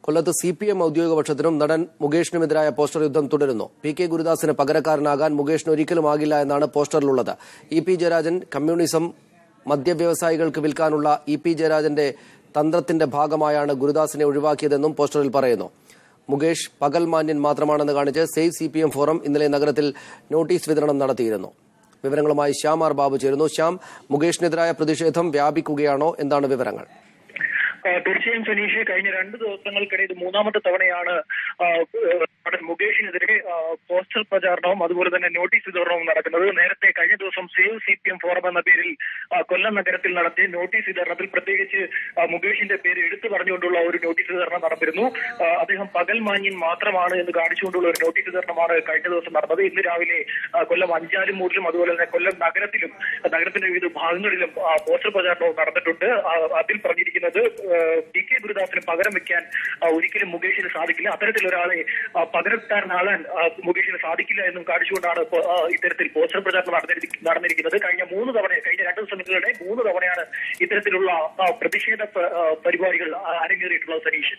കൊല്ലത്ത് CPM ഔദ്യോഗിക പക്ഷത്തിനും നടൻ മുകേഷിനുമെതിരായ പോസ്റ്റർ യുദ്ധം തുടരുന്നു. PK ഗുരുദാസിന് പകരക്കാരനാകാൻ മുകേഷിന് ഒരിക്കലും ആകില്ല എന്നാണ് പോസ്റ്ററിലുള്ളത്. EP ജയരാജൻ കമ്മ്യൂണിസം മദ്യവ്യവസായികൾക്ക് വിൽക്കാനുള്ള EP ജയരാജന്റെ തന്ത്രത്തിന്റെ ഭാഗമായാണ് ഗുരുദാസിനെ ഒഴിവാക്കിയതെന്നും പോസ്റ്ററിൽ പറയുന്നു. മുകേഷ് പകൽമാന്യൻ മാത്രമാണെന്ന് കാണിച്ച് സേവ് CPM ഫോറം ഇന്നലെ നഗരത്തിൽ നോട്ടീസ് വിതരണം നടത്തിയിരുന്നു. വിവരങ്ങളുമായി ശ്യാം ആർ ബാബു ചേരുന്നു. ശ്യാം, മുകേഷിനെതിരായ പ്രതിഷേധം വ്യാപിക്കുകയാണോ? എന്താണ് വിവരങ്ങൾ? തീർച്ചയായും സനീഷ്, കഴിഞ്ഞ 2 ദിവസങ്ങൾക്കിടെ ഇത് 3ാമത്തെ തവണയാണ് മുകേഷിനെതിരെ പോസ്റ്റർ പ്രചാരണവും അതുപോലെ തന്നെ നോട്ടീസ് വിതരണവും നടക്കുന്നത്. നേരത്തെ കഴിഞ്ഞ ദിവസം സേവ് CPM ഫോറം എന്ന പേരിൽ കൊല്ലം നഗരത്തിൽ നടത്തിയ നോട്ടീസ് വിതരണത്തിൽ പ്രത്യേകിച്ച് മുകേഷിന്റെ പേര് എടുത്തു പറഞ്ഞുകൊണ്ടുള്ള ഒരു നോട്ടീസ് വിതരണം നടന്നിരുന്നു. അദ്ദേഹം പകൽ മാന്യൻ മാത്രമാണ് എന്ന് കാണിച്ചുകൊണ്ടുള്ള ഒരു നോട്ടീസ് വിതരണമാണ് കഴിഞ്ഞ ദിവസം നടന്നത്. ഇന്ന് രാവിലെ കൊല്ലം അഞ്ചാലുമൂടിലും അതുപോലെ തന്നെ കൊല്ലം നഗരത്തിലും നഗരത്തിന്റെ വിവിധ ഭാഗങ്ങളിലും പോസ്റ്റർ പ്രചാരണവും നടന്നിട്ടുണ്ട്. അതിൽ പറഞ്ഞിരിക്കുന്നത് PK ഗുരുദാസിന് പകരം വെക്കാൻ ഒരിക്കലും മുകേഷിന് സാധിക്കില്ല, അത്തരത്തിലൊരാളെ പകരക്കാരനാകാൻ മുകേഷിന് സാധിക്കില്ല എന്നും കാണിച്ചുകൊണ്ടാണ് ഇത്തരത്തിൽ പോസ്റ്റർ പ്രചാരണം നടന്നിരിക്കുന്നത്. കഴിഞ്ഞ 2 ദിവസങ്ങളിലെ 3 തവണയാണ് ഇത്തരത്തിലുള്ള പ്രതിഷേധ പരിപാടികൾ അരങ്ങേറിയിട്ടുള്ളത്. സനീഷ്.